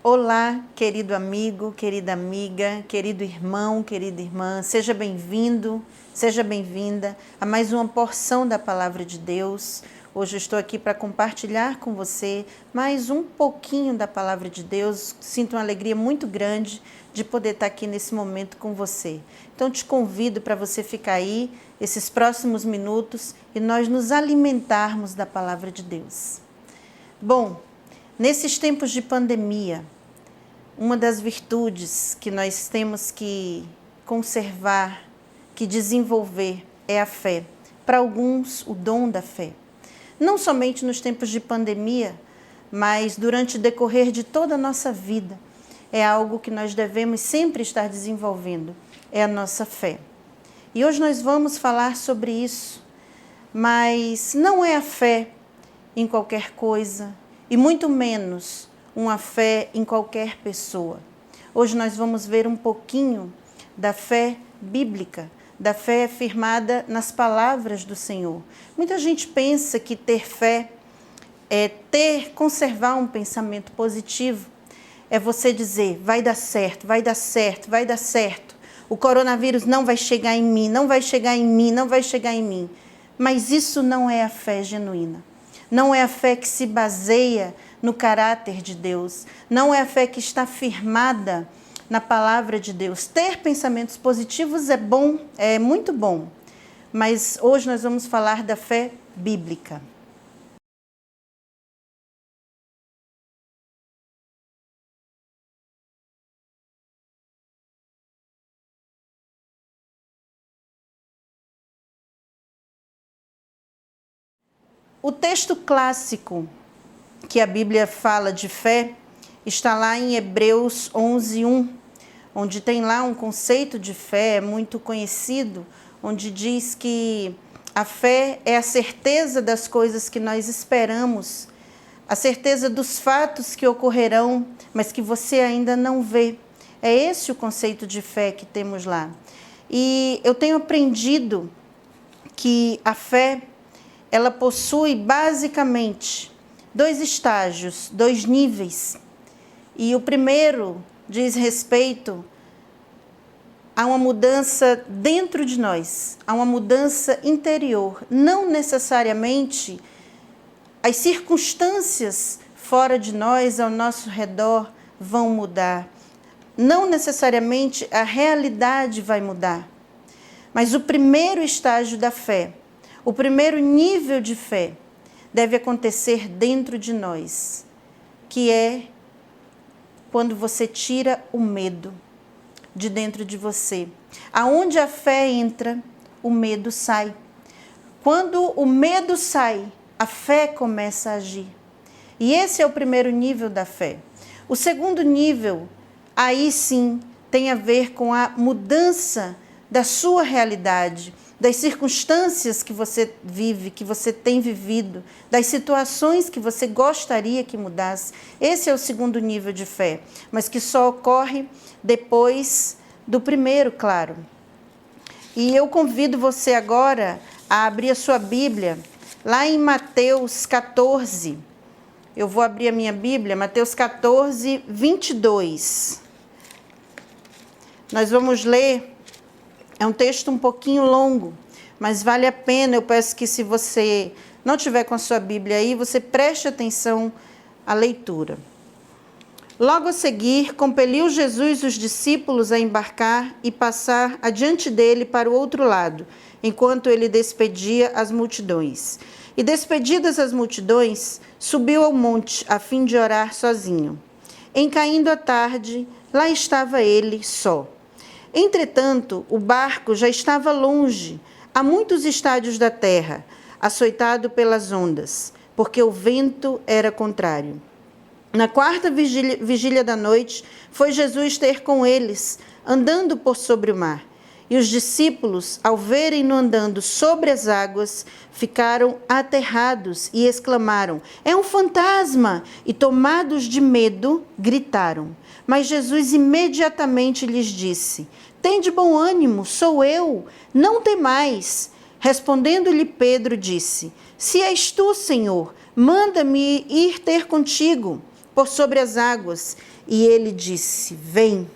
Olá, querido amigo, querida amiga, querido irmão, querida irmã, seja bem-vindo, seja bem-vinda a mais uma porção da Palavra de Deus. Hoje eu estou aqui para compartilhar com você mais um pouquinho da Palavra de Deus. Sinto uma alegria muito grande de poder estar aqui nesse momento com você. Então te convido para você ficar aí esses próximos minutos e nós nos alimentarmos da Palavra de Deus. Bom, nesses tempos de pandemia, uma das virtudes que nós temos que conservar, que desenvolver, é a fé. Para alguns, o dom da fé. Não somente nos tempos de pandemia, mas durante o decorrer de toda a nossa vida. É algo que nós devemos sempre estar desenvolvendo, é a nossa fé. E hoje nós vamos falar sobre isso, mas não é a fé em qualquer coisa, e muito menos uma fé em qualquer pessoa. Hoje nós vamos ver um pouquinho da fé bíblica, da fé firmada nas palavras do Senhor. Muita gente pensa que ter fé é conservar um pensamento positivo. É você dizer, vai dar certo, vai dar certo, vai dar certo. O coronavírus não vai chegar em mim, não vai chegar em mim, não vai chegar em mim. Mas isso não é a fé genuína. Não é a fé que se baseia no caráter de Deus. Não é a fé que está firmada na palavra de Deus. Ter pensamentos positivos é bom, é muito bom. Mas hoje nós vamos falar da fé bíblica. O texto clássico que a Bíblia fala de fé está lá em Hebreus 11:1, onde tem lá um conceito de fé muito conhecido, onde diz que a fé é a certeza das coisas que nós esperamos, a certeza dos fatos que ocorrerão, mas que você ainda não vê. É esse o conceito de fé que temos lá. E eu tenho aprendido que a fé, ela possui basicamente dois estágios, dois níveis. E o primeiro diz respeito a uma mudança dentro de nós, a uma mudança interior. Não necessariamente as circunstâncias fora de nós, ao nosso redor, vão mudar. Não necessariamente a realidade vai mudar. Mas o primeiro estágio da fé, o primeiro nível de fé, deve acontecer dentro de nós, que é quando você tira o medo de dentro de você. Aonde a fé entra, o medo sai. Quando o medo sai, a fé começa a agir. E esse é o primeiro nível da fé. O segundo nível, aí sim, tem a ver com a mudança da sua realidade, das circunstâncias que você vive, que você tem vivido, das situações que você gostaria que mudasse. Esse é o segundo nível de fé, mas que só ocorre depois do primeiro, claro. E eu convido você agora a abrir a sua Bíblia, lá em Mateus 14. Eu vou abrir a minha Bíblia, Mateus 14, 22. Nós vamos ler. É um texto um pouquinho longo, mas vale a pena. Eu peço que, se você não tiver com a sua Bíblia aí, você preste atenção à leitura. Logo a seguir, compeliu Jesus os discípulos a embarcar e passar adiante dele para o outro lado, enquanto ele despedia as multidões. E despedidas as multidões, subiu ao monte a fim de orar sozinho. Em caindo a tarde, lá estava ele só. Entretanto, o barco já estava longe, a muitos estádios da terra, açoitado pelas ondas, porque o vento era contrário. Na quarta vigília da noite, foi Jesus ter com eles, andando por sobre o mar. E os discípulos, ao verem-no andando sobre as águas, ficaram aterrados e exclamaram: "É um fantasma!" E, tomados de medo, gritaram. Mas Jesus imediatamente lhes disse: "Tende bom ânimo, sou eu, não temais." Respondendo-lhe Pedro, disse: "Se és tu, Senhor, manda-me ir ter contigo." por sobre as águas. E ele disse: vem.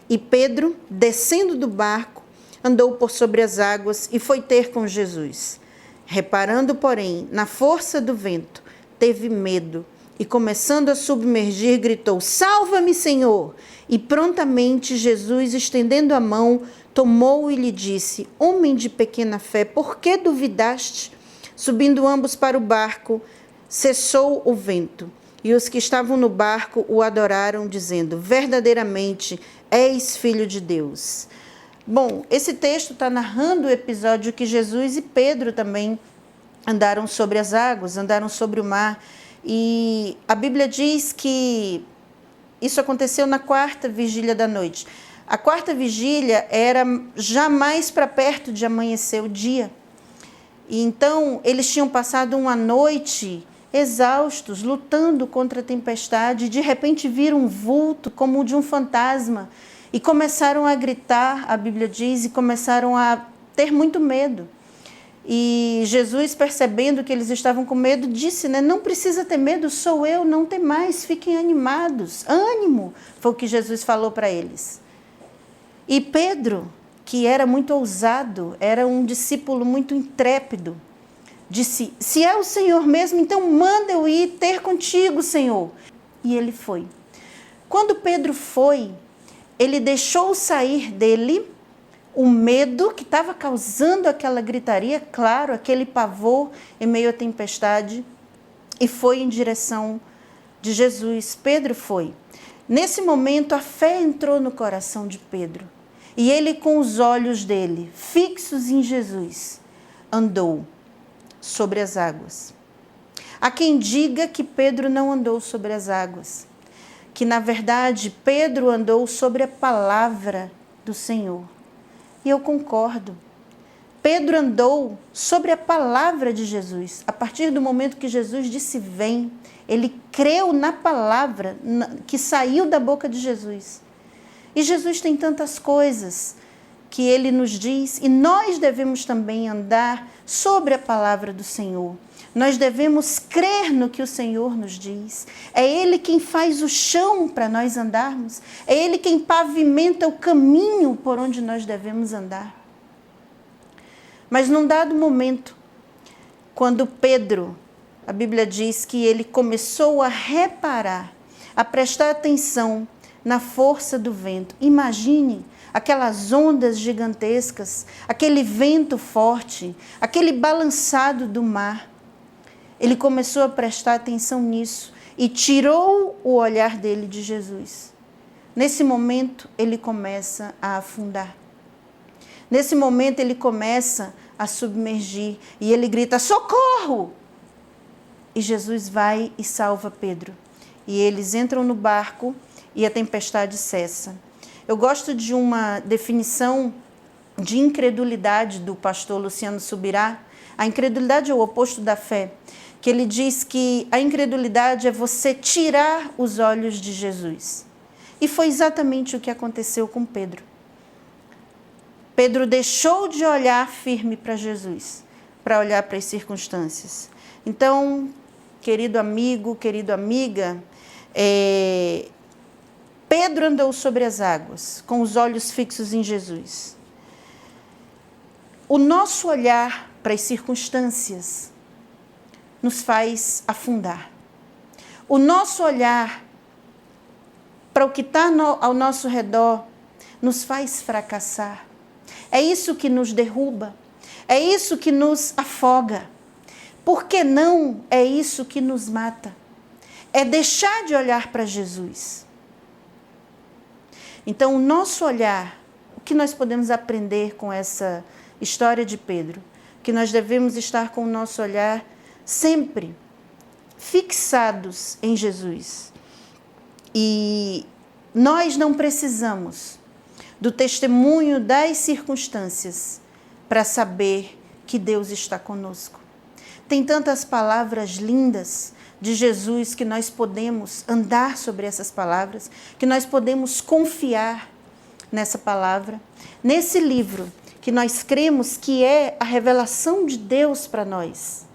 E Pedro, descendo do barco, andou por sobre as águas e foi ter com Jesus. Reparando, porém, na força do vento, teve medo e, começando a submergir, gritou: salva-me, Senhor! E prontamente Jesus, estendendo a mão, tomou-o e lhe disse: homem de pequena fé, por que duvidaste? Subindo ambos para o barco, cessou o vento. E os que estavam no barco o adoraram, dizendo: verdadeiramente és filho de Deus. Bom, esse texto está narrando o episódio que Jesus e Pedro também andaram sobre as águas, andaram sobre o mar. E a Bíblia diz que isso aconteceu na quarta vigília da noite. A quarta vigília era já mais para perto de amanhecer o dia. E então eles tinham passado uma noite exaustos, lutando contra a tempestade. De repente viram um vulto como o de um fantasma e começaram a gritar, a Bíblia diz, e começaram a ter muito medo. E Jesus, percebendo que eles estavam com medo, disse, né, não precisa ter medo, sou eu, não tem mais, fiquem animados. Ânimo, foi o que Jesus falou para eles. E Pedro, que era muito ousado, era um discípulo muito intrépido, disse: se é o Senhor mesmo, então manda eu ir ter contigo, Senhor. E ele foi. Quando Pedro foi, ele deixou sair dele o medo que estava causando aquela gritaria, claro, aquele pavor em meio à tempestade, e foi em direção de Jesus. Pedro foi. Nesse momento, a fé entrou no coração de Pedro. E ele, com os olhos dele fixos em Jesus, andou sobre as águas. Há quem diga que Pedro não andou sobre as águas, que na verdade Pedro andou sobre a palavra do Senhor. E eu concordo. Pedro andou sobre a palavra de Jesus. A partir do momento que Jesus disse vem, ele creu na palavra que saiu da boca de Jesus. E Jesus tem tantas coisas que ele nos diz, e nós devemos também andar sobre a palavra do Senhor. Nós devemos crer no que o Senhor nos diz. É Ele quem faz o chão para nós andarmos. É Ele quem pavimenta o caminho por onde nós devemos andar. Mas num dado momento, quando Pedro, a Bíblia diz que ele começou a reparar, a prestar atenção na força do vento. Imagine aquelas ondas gigantescas, aquele vento forte, aquele balançado do mar. Ele começou a prestar atenção nisso e tirou o olhar dele de Jesus. Nesse momento, ele começa a afundar. Nesse momento, ele começa a submergir e ele grita: socorro! E Jesus vai e salva Pedro. E eles entram no barco e a tempestade cessa. Eu gosto de uma definição de incredulidade do pastor Luciano Subirá. A incredulidade é o oposto da fé, que ele diz que a incredulidade é você tirar os olhos de Jesus. E foi exatamente o que aconteceu com Pedro. Pedro deixou de olhar firme para Jesus, para olhar para as circunstâncias. Então, querido amigo, querida amiga, Pedro andou sobre as águas, com os olhos fixos em Jesus. O nosso olhar para as circunstâncias nos faz afundar. O nosso olhar para o que está ao nosso redor nos faz fracassar. É isso que nos derruba, é isso que nos afoga. Por que não é isso que nos mata? É deixar de olhar para Jesus. Então, o nosso olhar, o que nós podemos aprender com essa história de Pedro? Que nós devemos estar com o nosso olhar sempre fixados em Jesus. E nós não precisamos do testemunho das circunstâncias para saber que Deus está conosco. Tem tantas palavras lindas de Jesus que nós podemos andar sobre essas palavras, que nós podemos confiar nessa palavra, nesse livro que nós cremos que é a revelação de Deus para nós.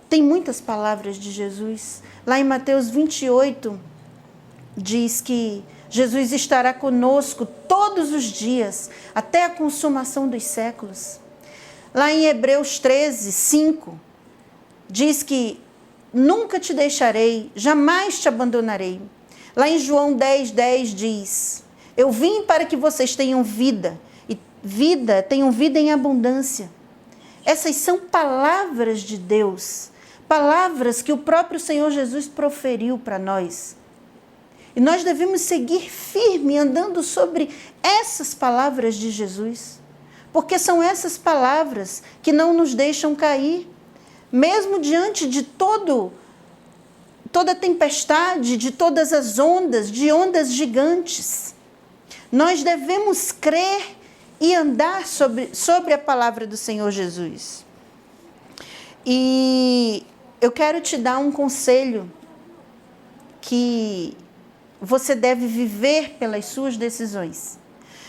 Tem muitas palavras de Jesus. Lá em Mateus 28, diz que Jesus estará conosco todos os dias, até a consumação dos séculos. Lá em Hebreus 13, 5, diz que nunca te deixarei, jamais te abandonarei. Lá em João 10, 10 diz, eu vim para que vocês tenham vida, e tenham vida em abundância. Essas são palavras de Deus, palavras que o próprio Senhor Jesus proferiu para nós. E nós devemos seguir firme andando sobre essas palavras de Jesus, porque são essas palavras que não nos deixam cair, mesmo diante de toda tempestade, de todas as ondas, de ondas gigantes. Nós devemos crer e andar sobre a palavra do Senhor Jesus. E eu quero te dar um conselho que você deve viver pelas suas decisões.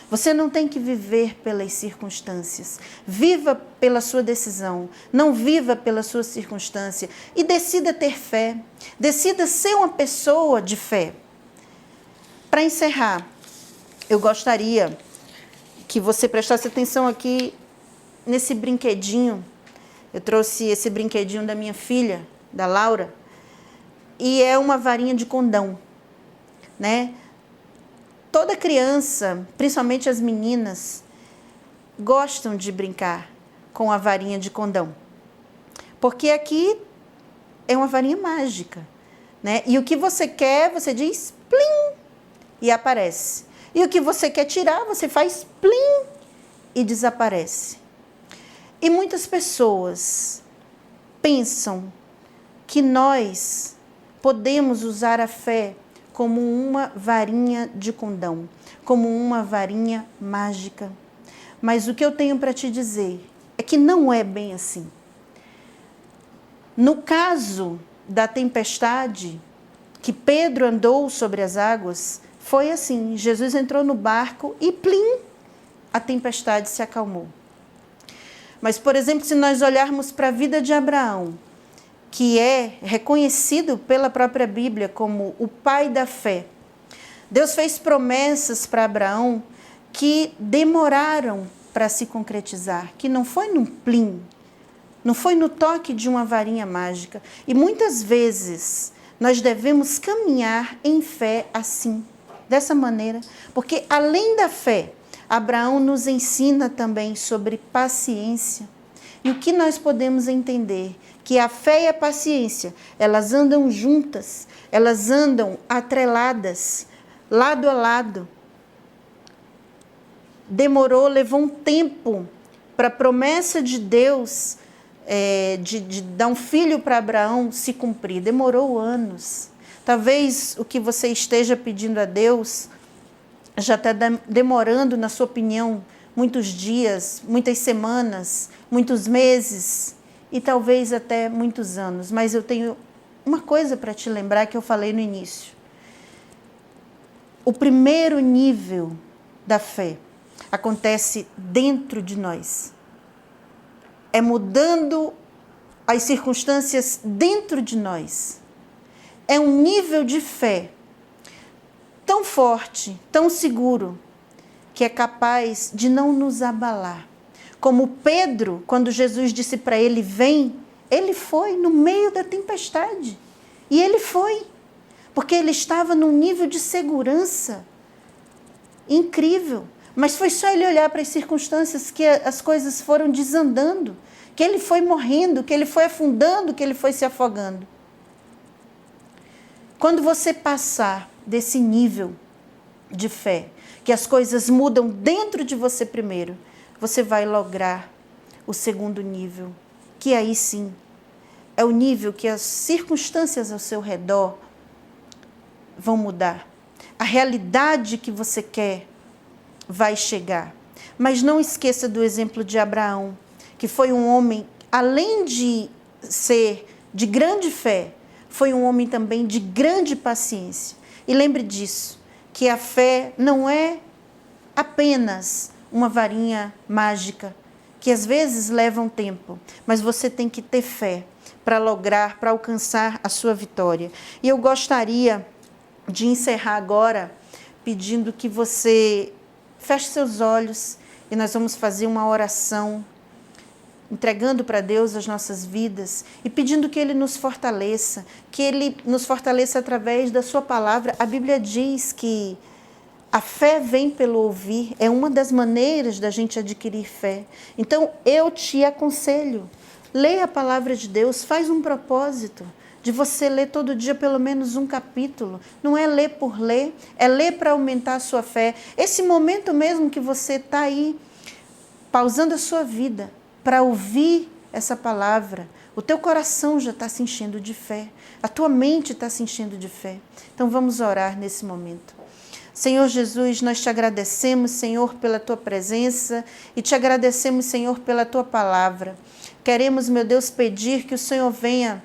Você não tem que viver pelas circunstâncias. Viva pela sua decisão, não viva pela sua circunstância. E decida ter fé, decida ser uma pessoa de fé. Para encerrar, eu gostaria que você prestasse atenção aqui nesse brinquedinho. Eu trouxe esse brinquedinho da minha filha, da Laura, e é uma varinha de condão, né? Toda criança, principalmente as meninas, gostam de brincar com a varinha de condão. Porque aqui é uma varinha mágica, né? E o que você quer, você diz plim e aparece. E o que você quer tirar, você faz plim e desaparece. E muitas pessoas pensam que nós podemos usar a fé como uma varinha de condão, como uma varinha mágica. Mas o que eu tenho para te dizer é que não é bem assim. No caso da tempestade, que Pedro andou sobre as águas, foi assim, Jesus entrou no barco e plim, a tempestade se acalmou. Mas, por exemplo, se nós olharmos para a vida de Abraão, que é reconhecido pela própria Bíblia como o pai da fé. Deus fez promessas para Abraão que demoraram para se concretizar, que não foi num plim, não foi no toque de uma varinha mágica. E muitas vezes nós devemos caminhar em fé assim, dessa maneira, porque além da fé, Abraão nos ensina também sobre paciência. E o que nós podemos entender? Que a fé e a paciência, elas andam juntas, elas andam atreladas, lado a lado. Levou um tempo para a promessa de Deus de dar um filho para Abraão se cumprir. Demorou anos. Talvez o que você esteja pedindo a Deus já está demorando, na sua opinião, muitos dias, muitas semanas, muitos meses e talvez até muitos anos. Mas eu tenho uma coisa para te lembrar que eu falei no início. O primeiro nível da fé acontece dentro de nós. É mudando as circunstâncias dentro de nós. É um nível de fé tão forte, tão seguro, que é capaz de não nos abalar. Como Pedro, quando Jesus disse para ele, vem, ele foi no meio da tempestade. E ele foi, porque ele estava num nível de segurança incrível. Mas foi só ele olhar para as circunstâncias que as coisas foram desandando, que ele foi morrendo, que ele foi afundando, que ele foi se afogando. Quando você passar desse nível de fé, que as coisas mudam dentro de você primeiro, você vai lograr o segundo nível, que aí sim é o nível que as circunstâncias ao seu redor vão mudar. A realidade que você quer vai chegar. Mas não esqueça do exemplo de Abraão, que foi um homem, além de ser de grande fé, foi um homem também de grande paciência. E lembre disso, que a fé não é apenas uma varinha mágica, que às vezes leva um tempo, mas você tem que ter fé para lograr, para alcançar a sua vitória. E eu gostaria de encerrar agora pedindo que você feche seus olhos e nós vamos fazer uma oração, entregando para Deus as nossas vidas e pedindo que Ele nos fortaleça, que Ele nos fortaleça através da sua palavra. A Bíblia diz que a fé vem pelo ouvir, é uma das maneiras da gente adquirir fé. Então, eu te aconselho, leia a palavra de Deus, faz um propósito de você ler todo dia pelo menos um capítulo. Não é ler por ler, é ler para aumentar a sua fé. Esse momento mesmo que você está aí, pausando a sua vida, para ouvir essa palavra, o teu coração já está se enchendo de fé, a tua mente está se enchendo de fé. Então, vamos orar nesse momento. Senhor Jesus, nós te agradecemos, Senhor, pela tua presença e te agradecemos, Senhor, pela tua palavra. Queremos, meu Deus, pedir que o Senhor venha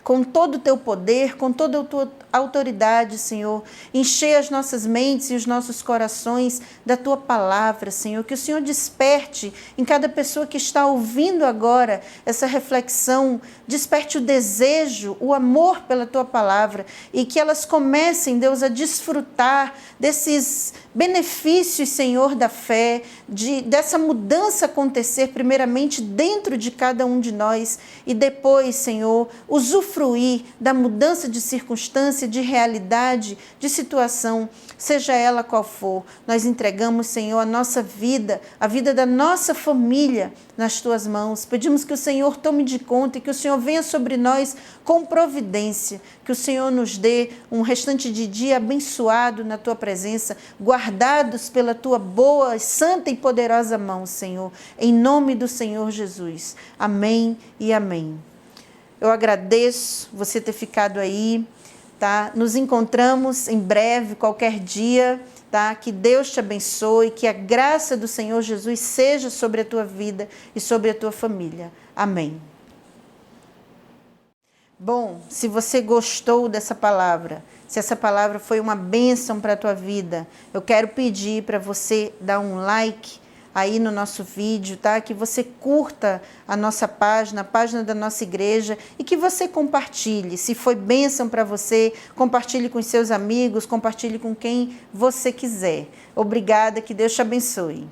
com todo o teu poder, com toda a tua autoridade, Senhor, encher as nossas mentes e os nossos corações da tua palavra, Senhor, que o Senhor desperte em cada pessoa que está ouvindo agora essa reflexão, desperte o desejo, o amor pela tua palavra e que elas comecem, Deus, a desfrutar desses benefícios, Senhor, da fé, dessa mudança acontecer primeiramente dentro de cada um de nós e depois, Senhor, usufruir da mudança de circunstância, de realidade, de situação, seja ela qual for. Nós entregamos, Senhor, a nossa vida, a vida da nossa família nas tuas mãos. Pedimos que o Senhor tome de conta e que o Senhor venha sobre nós com providência, que o Senhor nos dê um restante de dia abençoado na tua presença, guardados pela tua boa, santa e poderosa mão, Senhor, em nome do Senhor Jesus. Amém e amém. Eu agradeço você ter ficado aí, tá? Nos encontramos em breve, qualquer dia, tá? Que Deus te abençoe, que a graça do Senhor Jesus seja sobre a tua vida e sobre a tua família. Amém. Bom, se você gostou dessa palavra, se essa palavra foi uma bênção para a tua vida, eu quero pedir para você dar um like aí no nosso vídeo, tá? Que você curta a nossa página, a página da nossa igreja e que você compartilhe. Se foi bênção para você, compartilhe com seus amigos, compartilhe com quem você quiser. Obrigada, que Deus te abençoe.